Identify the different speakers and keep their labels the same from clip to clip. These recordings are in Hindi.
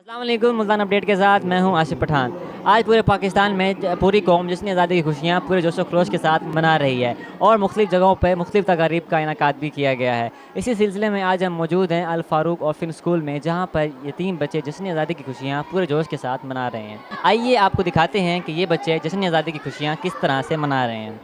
Speaker 1: अस्सलाम वालेकुम। मुल्तान अपडेट के साथ मैं हूं आसिफ पठान। आज पूरे पाकिस्तान में पूरी कौम जश्न आज़ादी की खुशियां पूरे जोशो खरोश के साथ मना रही है और मुख्तलिफ़ जगहों पर मुख्तलिफ़ तकारीब का इनेकाद भी किया गया है। इसी सिलसिले में आज हम मौजूद हैं अल फ़ारूक ऑर्फन स्कूल में, जहां पर यतीम बच्चे जश्न आज़ादी की खुशियां पूरे जोश के साथ मना रहे हैं। आइए आपको दिखाते हैं कि ये बच्चे जश्न आज़ादी की खुशियाँ किस तरह से मना रहे हैं।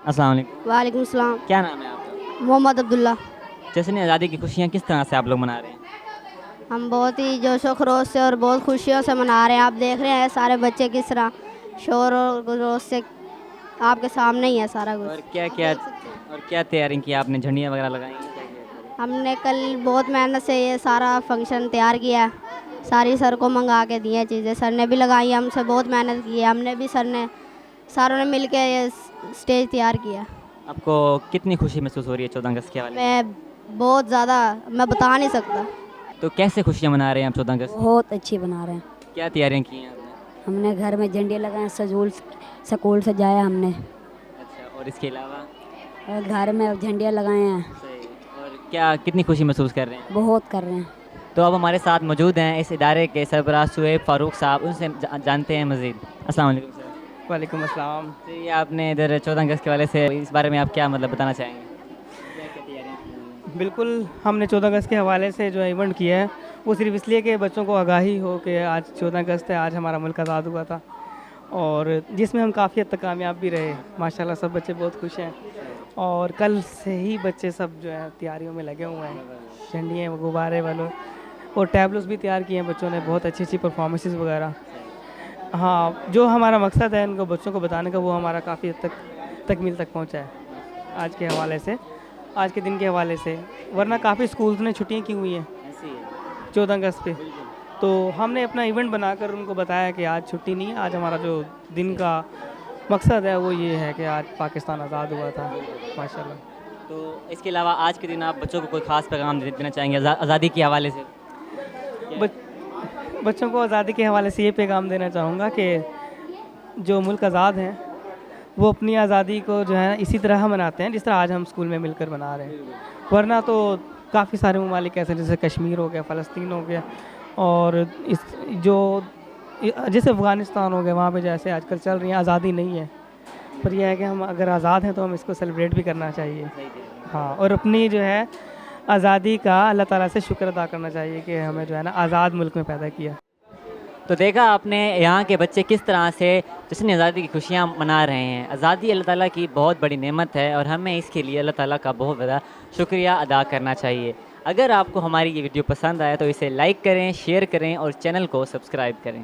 Speaker 1: अस्सलाम वालेकुम।
Speaker 2: वालेकुम सलाम।
Speaker 1: क्या नाम है आपका?
Speaker 2: मोहम्मद अब्दुल्ला।
Speaker 1: जश्न आज़ादी की खुशियाँ किस तरह से आप लोग मना रहे हैं?
Speaker 2: हम बहुत ही जोशो खरोश से और बहुत खुशियों से मना रहे हैं। आप देख रहे हैं सारे बच्चे किस तरह शोर और गुरोश से आपके सामने ही है सारा कुछ।
Speaker 1: और क्या
Speaker 2: आप
Speaker 1: क्या
Speaker 2: देख सकते हैं।
Speaker 1: और क्या तैयारी की आपने? झंडियाँ वगैरह लगाई हैं? क्या किया?
Speaker 2: हमने कल बहुत मेहनत से ये सारा फंक्शन तैयार किया। सारी सर को मंगा के दी हैं चीज़ें, सर ने भी लगाई, हमसे बहुत मेहनत की है। हमने भी सारों ने मिल के ये स्टेज तैयार किया।
Speaker 1: आपको कितनी खुशी महसूस हो रही है 14 अगस्त के हवाले से?
Speaker 2: मैं बहुत ज़्यादा, मैं बता नहीं सकता।
Speaker 1: तो कैसे खुशियाँ मना रहे हैं आप 14 अगस्त?
Speaker 3: बहुत अच्छी बना रहे हैं।
Speaker 1: क्या तैयारियाँ की हैं आपने?
Speaker 3: हमने घर में झंडे लगाए, स्कूल सजाया हमने,
Speaker 1: अच्छा, और इसके अलावा?
Speaker 3: और घर में झंडे लगाए हैं।
Speaker 1: सही। और क्या कितनी खुशी महसूस कर रहे हैं?
Speaker 3: बहुत कर रहे हैं।
Speaker 1: तो अब हमारे साथ मौजूद हैं इस इदारे के सरबराह शुएब फ़ारूक साहब, उनसे जानते हैं मज़ीद। अस्सलाम वालेकुम सर।
Speaker 4: वालेकुम अस्सलाम।
Speaker 1: तो ये आपने इधर 14 अगस्त के हवाले से इस बारे में आप क्या बताना चाहेंगे? क्या क्या तैयारियाँ की हैं?
Speaker 4: बिल्कुल, हमने 14 अगस्त के हवाले से जो इवेंट किया है वो सिर्फ इसलिए कि बच्चों को आगाही हो कि आज 14 अगस्त है, आज हमारा मुल्क आज़ाद हुआ था, और जिसमें हम काफ़ी हद तक कामयाब भी रहे। माशाल्लाह सब बच्चे बहुत खुश हैं और कल से ही बच्चे सब जो है तैयारियों में लगे हुए हैं। झंडियाँ, गुब्बारे वालों और टैबलोस भी तैयार किए हैं बच्चों ने, बहुत अच्छी अच्छी परफॉर्मेंसेस वगैरह। हाँ, जो हमारा मकसद है इनको बच्चों को बताने का, वो हमारा काफ़ी हद तक तकमील तक पहुँचा है आज के हवाले से, आज के दिन के हवाले से। वरना काफ़ी स्कूल्स ने छुट्टियाँ की हुई हैं
Speaker 1: ऐसे ही है।
Speaker 4: 14 अगस्त पे, तो हमने अपना इवेंट बनाकर उनको बताया कि आज छुट्टी नहीं है, आज हमारा जो दिन का मकसद है वो ये है कि आज पाकिस्तान आज़ाद हुआ था। माशाल्लाह।
Speaker 1: तो इसके अलावा आज के दिन आप बच्चों को कोई ख़ास पैगाम देना चाहेंगे आज़ादी के हवाले से?
Speaker 4: बच्चों को आज़ादी के हवाले से ये पैगाम देना चाहूँगा कि जो मुल्क आज़ाद हैं वो अपनी आज़ादी को जो है इसी तरह मनाते हैं जिस तरह आज हम स्कूल में मिलकर मना रहे हैं। वरना तो काफ़ी सारे ममालिक ऐसे जैसे कश्मीर हो गया, फ़लस्तीन हो गया, और इस जो जैसे अफ़गानिस्तान हो गया, वहाँ पे जैसे आजकल चल रही है, आज़ादी नहीं है। पर यह है कि हम अगर आज़ाद हैं तो हम इसको सेलिब्रेट भी करना चाहिए। हाँ, और अपनी जो है आज़ादी का अल्लाह ताला से शुक्र अदा करना चाहिए कि हमें जो है ना आज़ाद मुल्क में पैदा किया।
Speaker 1: तो देखा आपने यहाँ के बच्चे किस तरह से जश्न आज़ादी की खुशियाँ मना रहे हैं। आज़ादी अल्लाह ताला की बहुत बड़ी नेमत है और हमें इसके लिए अल्लाह ताला का बहुत ज़्यादा शुक्रिया अदा करना चाहिए। अगर आपको हमारी ये वीडियो पसंद आया तो इसे लाइक करें, शेयर करें और चैनल को सब्सक्राइब करें।